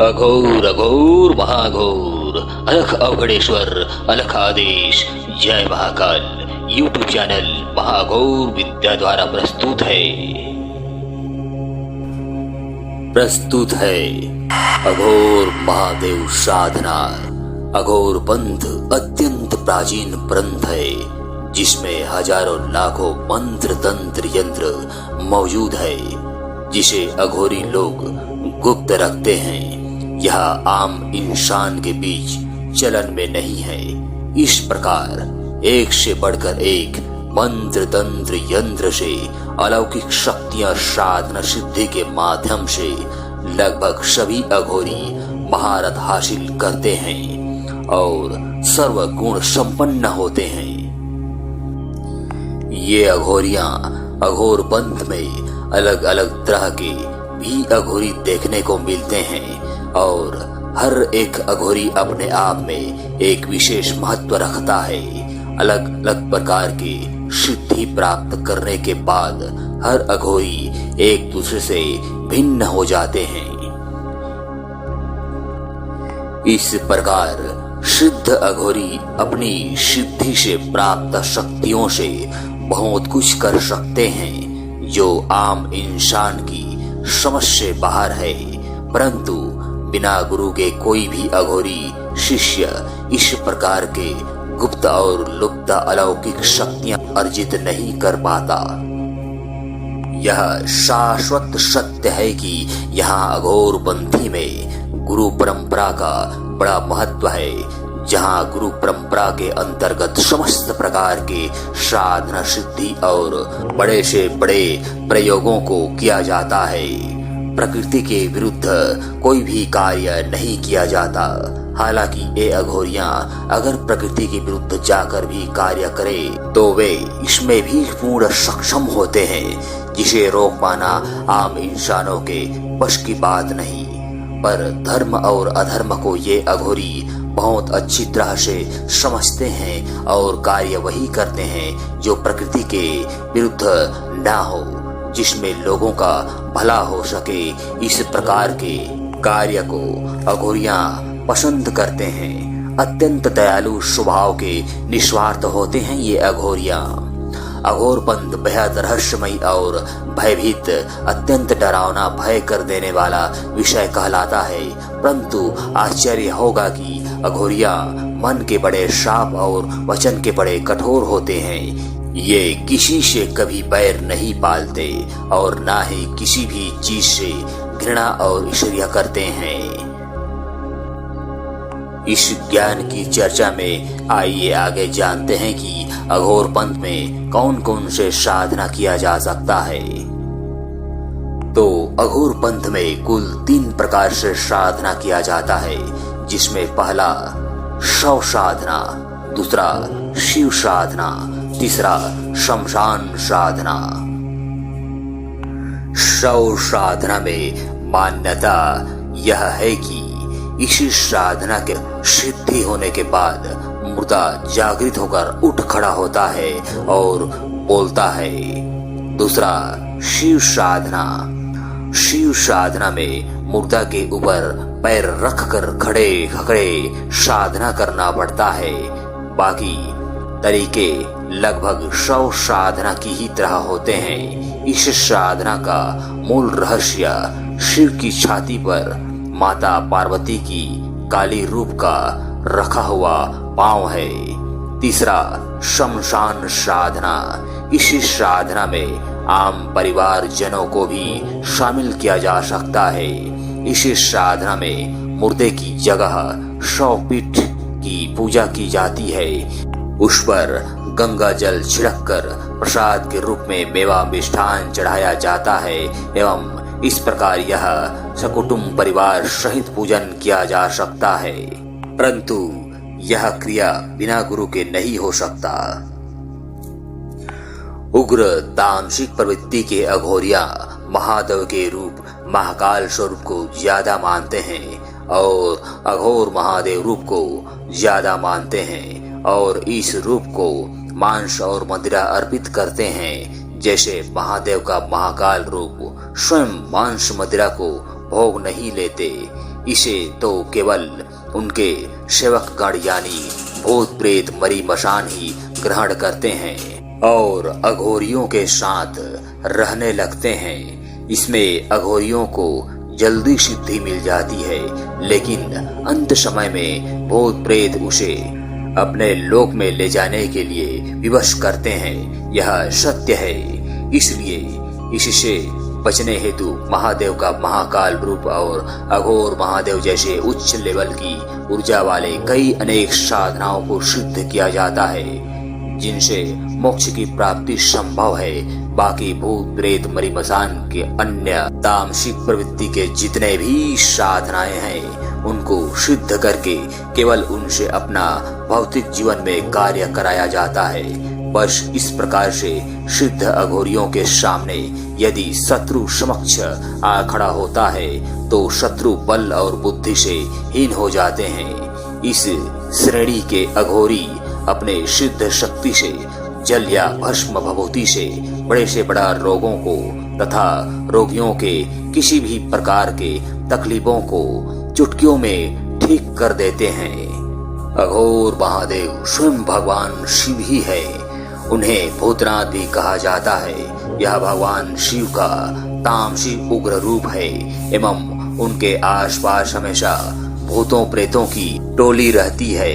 अघोर अघोर महाघोर अलख अवघड़ेश्वर अलख आदेश जय महाकाल यूट्यूब चैनल महाघोर विद्या द्वारा प्रस्तुत है अघोर महादेव साधना। अघोर पंथ अत्यंत प्राचीन पंथ है जिसमें हजारों लाखों मंत्र तंत्र यंत्र मौजूद है जिसे अघोरी लोग गुप्त रखते हैं। यह आम इंसान के बीच चलन में नहीं है। इस प्रकार एक से बढ़कर एक मंत्र तंत्र यंत्र से अलौकिक शक्तियां साधना सिद्धि के माध्यम से लगभग सभी अघोरी महारत हासिल करते हैं और सर्वगुण संपन्न होते हैं। ये अघोरियां अघोर पंथ में अलग अलग तरह के भी अघोरी देखने को मिलते हैं और हर एक अघोरी अपने आप में एक विशेष महत्व रखता है। अलग अलग प्रकार की सिद्धि प्राप्त करने के बाद हर अघोरी एक दूसरे से भिन्न हो जाते हैं। इस प्रकार सिद्ध अघोरी अपनी सिद्धि से प्राप्त शक्तियों से बहुत कुछ कर सकते हैं जो आम इंसान की समझ से बाहर है, परंतु बिना गुरु के कोई भी अघोरी शिष्य इस प्रकार के गुप्त और लुप्त अलौकिक शक्तियां अर्जित नहीं कर पाता। यह शाश्वत सत्य है कि यहाँ अघोर पंथी में गुरु परंपरा का बड़ा महत्व है, जहाँ गुरु परंपरा के अंतर्गत समस्त प्रकार के साधना सिद्धि और बड़े से बड़े प्रयोगों को किया जाता है। प्रकृति के विरुद्ध कोई भी कार्य नहीं किया जाता। हालांकि ये अघोरियां अगर प्रकृति के विरुद्ध जाकर भी कार्य करें तो वे इसमें भी पूर्ण सक्षम होते हैं, जिसे रोक पाना आम इंसानों के बस की बात नहीं। पर धर्म और अधर्म को ये अघोरी बहुत अच्छी तरह से समझते हैं और कार्य वही करते हैं जो प्रकृति के विरुद्ध ना हो, जिसमें लोगों का भला हो सके। इस प्रकार के कार्य को अघोरियां पसंद करते हैं। अत्यंत दयालु स्वभाव के निस्वार्थ होते हैं ये अघोरियां। अघोर पंथ बेहद रहस्यमय और भयभीत अत्यंत डरावना भय कर देने वाला विषय कहलाता है, परंतु आश्चर्य होगा कि अघोरियां मन के बड़े शाप और वचन के बड़े कठोर होते हैं। ये किसी से कभी बैर नहीं पालते और ना ही किसी भी चीज से घृणा और ईर्ष्या करते हैं। इस ज्ञान की चर्चा में आइए आगे जानते हैं कि अघोर पंथ में कौन कौन से साधना किया जा सकता है। तो अघोर पंथ में कुल 3 प्रकार से साधना किया जाता है, जिसमें पहला शव साधना, दूसरा शिव साधना, तीसरा शमशान साधना। शव साधना में मान्यता यह है कि इसी साधना के सिद्धि होने के बाद मुर्दा जागृत होकर उठ खड़ा होता है और बोलता है। दूसरा शिव साधना। शिव साधना में मुर्दा के ऊपर पैर रखकर खड़े खड़े साधना करना पड़ता है। बाकी तरीके लगभग शव साधना की ही तरह होते हैं। इस साधना का मूल रहस्य शिव की छाती पर माता पार्वती की काली रूप का रखा हुआ पांव है। तीसरा शमशान साधना। इस साधना में आम परिवार जनों को भी शामिल किया जा सकता है। इस साधना में मुर्दे की जगह शवपीठ की पूजा की जाती है। उस पर गंगा जल छिड़ककर प्रसाद के रूप में मेवा मिष्ठान चढ़ाया जाता है एवं इस प्रकार यह सकुटुंब परिवार सहित पूजन किया जा सकता है, परंतु यह क्रिया बिना गुरु के नहीं हो सकता। उग्र तामसिक प्रवृत्ति के अघोरिया महादेव के रूप महाकाल स्वरूप को ज्यादा मानते हैं और अघोर महादेव रूप को ज्यादा मानते हैं और इस रूप को मांस और मदिरा अर्पित करते हैं। जैसे महादेव का महाकाल रूप स्वयं मांस मदिरा को भोग नहीं लेते, इसे तो केवल उनके सेवक गण यानी भूत प्रेत मरी मशान ही ग्रहण करते हैं और अघोरियों के साथ रहने लगते हैं। इसमें अघोरियों को जल्दी सिद्धि मिल जाती है, लेकिन अंत समय में भूत प्रेत उसे अपने लोक में ले जाने के लिए विवश करते हैं। यह सत्य है। इसलिए इससे बचने हेतु महादेव का महाकाल रूप और अघोर महादेव जैसे उच्च लेवल की ऊर्जा वाले कई अनेक साधनाओं को सिद्ध किया जाता है, जिनसे मोक्ष की प्राप्ति संभव है। बाकी भूत प्रेत मरी मसान के अन्य तामसिक प्रवृत्ति के जितने भी साधनाएं हैं, उनको सिद्ध करके केवल उनसे अपना भौतिक जीवन में कार्य कराया जाता है। बस इस प्रकार से सिद्ध अघोरियों के सामने यदि शत्रु समक्ष आ खड़ा होता है तो शत्रु बल और बुद्धि से हीन हो जाते हैं। इस श्रेणी के अघोरी अपने सिद्ध शक्ति से जल या भस्म भभूति से बड़े से बड़ा रोगों को तथा रोगियों के किसी भी प्रकार के तकलीफों को चुटकियों में ठीक कर देते हैं। अघोर महादेव स्वयं भगवान शिव ही है। उन्हें भूतनाथ भी कहा जाता है। यह भगवान शिव का तामसिक उग्र रूप है एवं उनके आसपास हमेशा भूतों प्रेतों की टोली रहती है।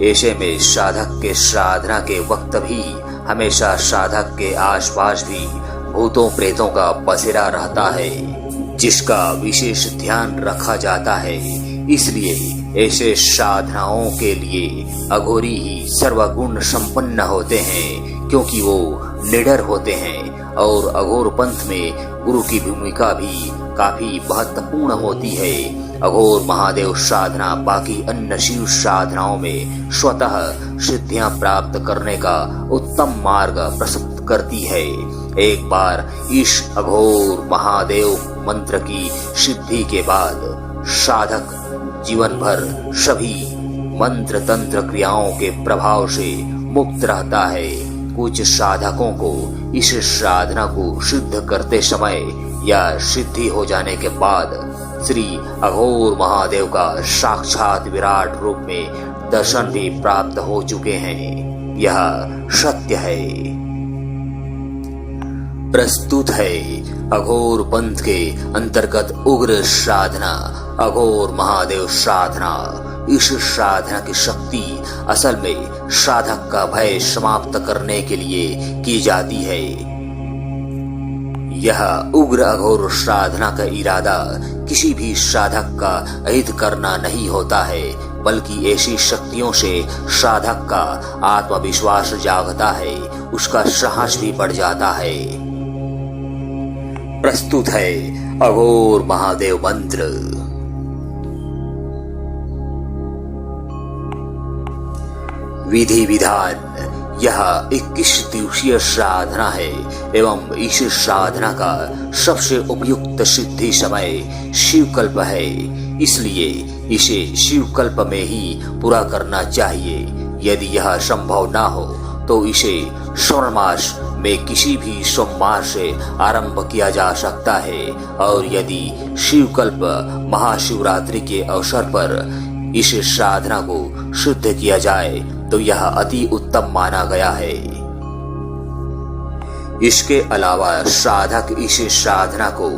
ऐसे में साधक के साधना के वक्त भी हमेशा साधक के आसपास भी भूतों प्रेतों का बसेरा रहता है, जिसका विशेष ध्यान रखा जाता है। इसलिए ऐसे साधनाओं के लिए अघोरी ही सर्वगुण संपन्न होते हैं, क्योंकि वो निडर होते हैं। और अघोर पंथ में गुरु की भूमिका भी काफी महत्वपूर्ण होती है। अघोर महादेव साधना बाकी अन्य शिव साधनाओं में स्वतः सिद्धियां प्राप्त करने का उत्तम मार्ग प्रस्तुत करती है। एक बार इस अघोर महादेव मंत्र की सिद्धि के बाद साधक जीवन भर सभी मंत्र तंत्र क्रियाओं के प्रभाव से मुक्त रहता है। कुछ साधकों को इस साधना को सिद्ध करते समय या सिद्धि हो जाने के बाद श्री अघोर महादेव का साक्षात विराट रूप में दर्शन भी प्राप्त हो चुके हैं। यह सत्य है। प्रस्तुत है अघोर पंथ के अंतर्गत उग्र साधना अघोर महादेव साधना। इस साधना की शक्ति असल में साधक का भय समाप्त करने के लिए की जाती है। यह उग्र अघोर साधना का इरादा किसी भी साधक का अहित करना नहीं होता है, बल्कि ऐसी शक्तियों से साधक का आत्मविश्वास जागता है, उसका साहस भी बढ़ जाता है। प्रस्तुत है अघोर महादेव मंत्र। विधि विधान। यह 21 दिवसीय साधना है एवं इस साधना का सबसे उपयुक्त सिद्धि समय शिवकल्प है। इसलिए इसे शिवकल्प में ही पूरा करना चाहिए। यदि यह संभव ना हो तो इसे श्रावण मास में किसी भी सोमवार से आरंभ किया जा सकता है। और यदि शिवकल्प महाशिवरात्रि के अवसर पर इस साधना को सिद्ध किया जाए तो यह अति उत्तम माना गया है। इसके अलावा साधक इस साधना को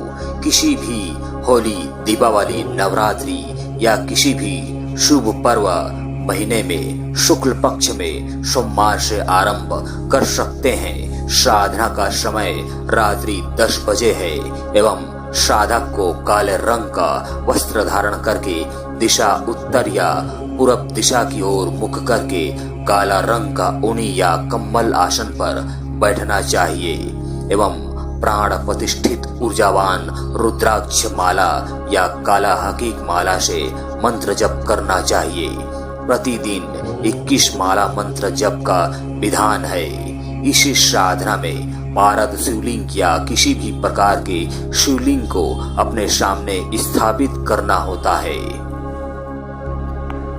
किसी भी होली, दीपावली, नवरात्रि या किसी भी शुभ पर्व महीने में शुक्ल पक्ष में सोमवार से आरंभ कर सकते हैं। साधना का समय रात्रि 10 बजे है एवं साधक को काले रंग का वस्त्र धारण करके दिशा उत्तर या पूरब दिशा की ओर मुख करके काला रंग का ऊनी या कम्बल आसन पर बैठना चाहिए एवं प्राण प्रतिष्ठित ऊर्जावान रुद्राक्ष माला या काला हकीक माला से मंत्र जप करना चाहिए। प्रतिदिन 21 माला मंत्र जप का विधान है। इस साधना में पारद शिवलिंग या किसी भी प्रकार के शिवलिंग को अपने सामने स्थापित करना होता है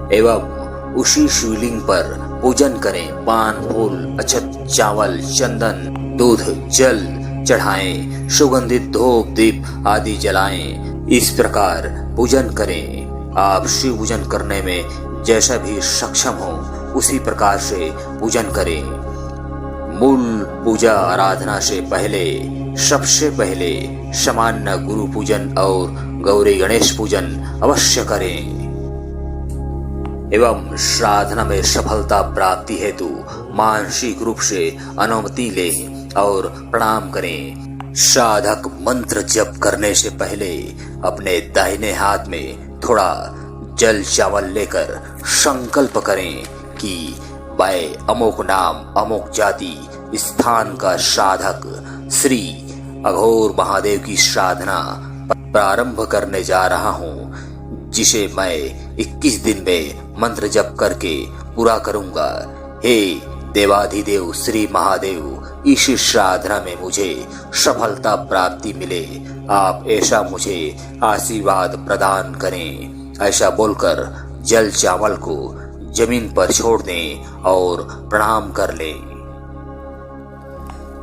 एवं उसी शिवलिंग पर पूजन करें, पान फूल अक्षत चावल चंदन दूध जल चढ़ाएं, सुगंधित धूप दीप आदि जलाएं। इस प्रकार पूजन करें। आप शिव पूजन करने में जैसा भी सक्षम हो उसी प्रकार से पूजन करें। मूल पूजा आराधना से पहले सबसे पहले सामान्य गुरु पूजन और गौरी गणेश पूजन अवश्य करें एवं साधना में सफलता प्राप्ति हेतु मानसिक रूप से अनुमति लें और प्रणाम करें। साधक मंत्र जप करने से पहले अपने दाहिने हाथ में थोड़ा जल चावल लेकर संकल्प करें कि मैं अमुक नाम अमुक जाति स्थान का साधक श्री अघोर महादेव की साधना प्रारंभ करने जा रहा हूँ, जिसे मैं 21 दिन में मंत्र जप करके पूरा करूंगा। हे देवाधिदेव श्री महादेव, इस साधना में मुझे सफलता प्राप्ति मिले, आप ऐसा मुझे आशीर्वाद प्रदान करें। ऐसा बोलकर जल चावल को जमीन पर छोड़ दें और प्रणाम कर लें।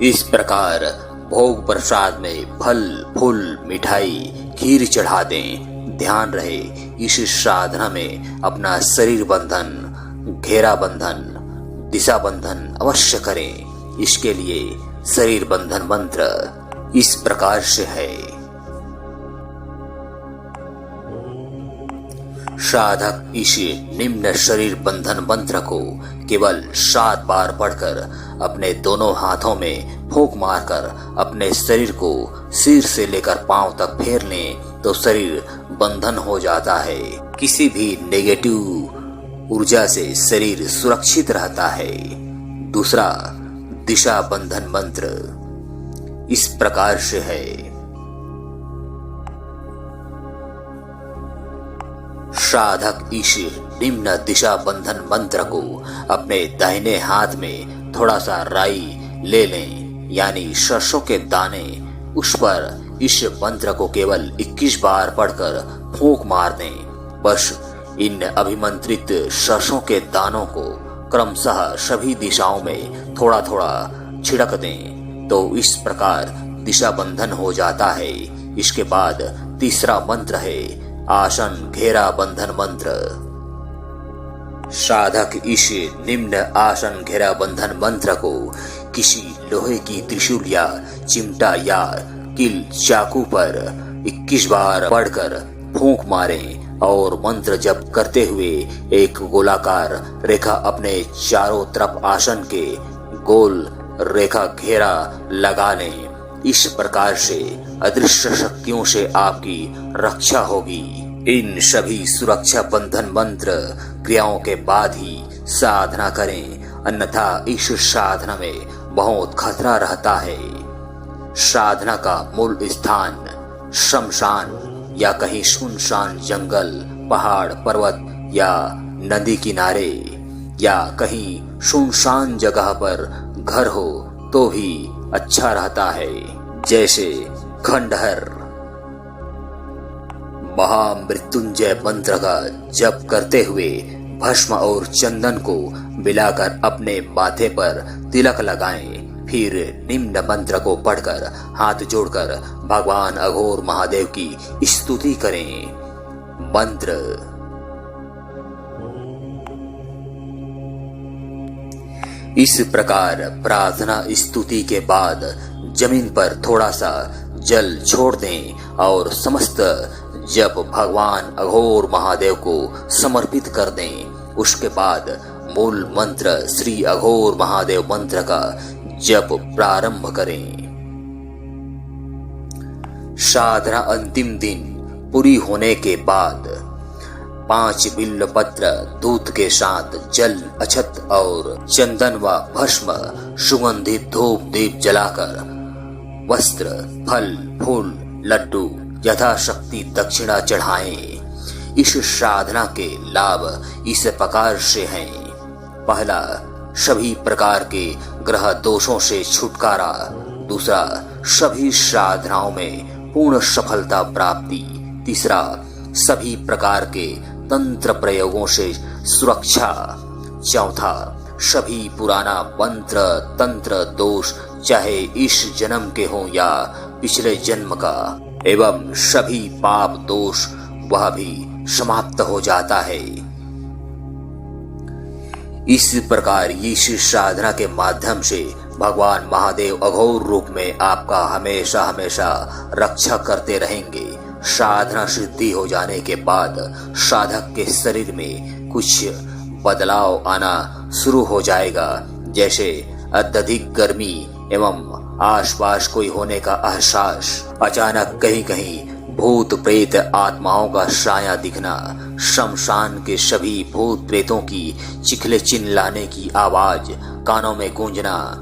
इस प्रकार भोग प्रसाद में फल फूल मिठाई खीर चढ़ा दें। ध्यान रहे, इस साधना में अपना शरीर बंधन, घेरा बंधन, दिशा बंधन अवश्य करें। इसके लिए शरीर बंधन मंत्र इस प्रकार से है। साधक इस निम्न शरीर बंधन मंत्र को केवल 7 बार पढ़कर अपने दोनों हाथों में फूंक मारकर अपने शरीर को सिर से लेकर पांव तक फेर लें तो शरीर बंधन हो जाता है। किसी भी नेगेटिव ऊर्जा से शरीर सुरक्षित रहता है। दूसरा दिशा बंधन मंत्र इस प्रकार से है। साधक इस निम्न दिशा बंधन मंत्र को अपने दाहिने हाथ में थोड़ा सा राई ले लें, यानी सरसों के दाने। उस पर इस मंत्र को केवल 21 बार पढ़कर फूंक मार दें। बस इन अभिमंत्रित सरसों के दानों को क्रमशः सभी दिशाओं में थोड़ा थोड़ा छिड़क दें तो इस प्रकार दिशा बंधन हो जाता है। इसके बाद तीसरा मंत्र है आसन घेरा बंधन मंत्र। साधक इस निम्न आसन घेरा बंधन मंत्र को किसी लोहे की त्रिशूल या चिमटा या किल चाकू पर 21 बार पढ़कर फूंक मारें और मंत्र जप करते हुए एक गोलाकार रेखा अपने चारों तरफ आसन के गोल रेखा घेरा लगा लें। इस प्रकार से अदृश्य शक्तियों से आपकी रक्षा होगी। इन सभी सुरक्षा बंधन मंत्र क्रियाओं के बाद ही साधना करें, अन्यथा इस साधना में बहुत खतरा रहता है। साधना का मूल स्थान शमशान या कहीं सुनसान जंगल, पहाड़ पर्वत या नदी किनारे या कहीं सुनसान जगह पर घर हो तो भी अच्छा रहता है, जैसे खंडहर। महामृत्युंजय मंत्र का जप करते हुए भस्म और चंदन को मिलाकर अपने माथे पर तिलक लगाएं। फिर निम्न मंत्र को पढ़कर हाथ जोड़कर भगवान अघोर महादेव की स्तुति करें। मंत्र इस प्रकार प्रार्थना स्तुति के बाद जमीन पर थोड़ा सा जल छोड़ दें और समस्त जप भगवान अघोर महादेव को समर्पित कर दें। उसके बाद मूल मंत्र श्री अघोर महादेव मंत्र का जप प्रारंभ करें। साधना अंतिम दिन पूरी होने के बाद 5 बिल्व पत्र दूध के साथ जल अक्षत और चंदन व भस्म सुगंधित धूप दीप जलाकर वस्त्र फल फूल लड्डू यथाशक्ति दक्षिणा चढ़ाएं। इस साधना के लाभ इस प्रकार से हैं। पहला, सभी प्रकार के ग्रह दोषों से छुटकारा। दूसरा, सभी साधनाओं में पूर्ण सफलता प्राप्ति। तीसरा, सभी प्रकार के तंत्र प्रयोगों से सुरक्षा। चौथा, सभी पुराना मंत्र तंत्र दोष चाहे इस जन्म के हों या पिछले जन्म का एवं सभी पाप दोष वह भी समाप्त हो जाता है। इस प्रकार इस साधना के माध्यम से भगवान महादेव अघोर रूप में आपका हमेशा हमेशा रक्षा करते रहेंगे। साधना सिद्धि हो जाने के बाद साधक के शरीर में कुछ बदलाव आना शुरू हो जाएगा, जैसे अत्यधिक गर्मी एवं आसपास कोई होने का एहसास, अचानक कहीं कहीं भूत प्रेत आत्माओं का साया दिखना, शमशान के सभी भूत प्रेतों की चिखले चिल्लाने की आवाज कानों में गूंजना,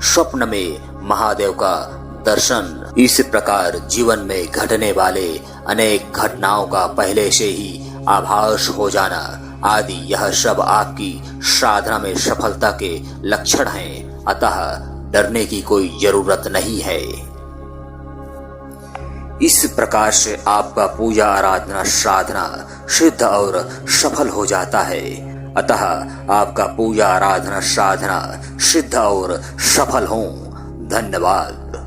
स्वप्न में महादेव का दर्शन, इस प्रकार जीवन में घटने वाले अनेक घटनाओं का पहले से ही आभास हो जाना आदि, यह सब आपकी साधना में सफलता के लक्षण हैं। अतः डरने की कोई जरूरत नहीं है। इस प्रकार से आपका पूजा आराधना साधना सिद्ध और सफल हो जाता है। अतः आपका पूजा आराधना साधना सिद्ध और सफल हो। धन्यवाद।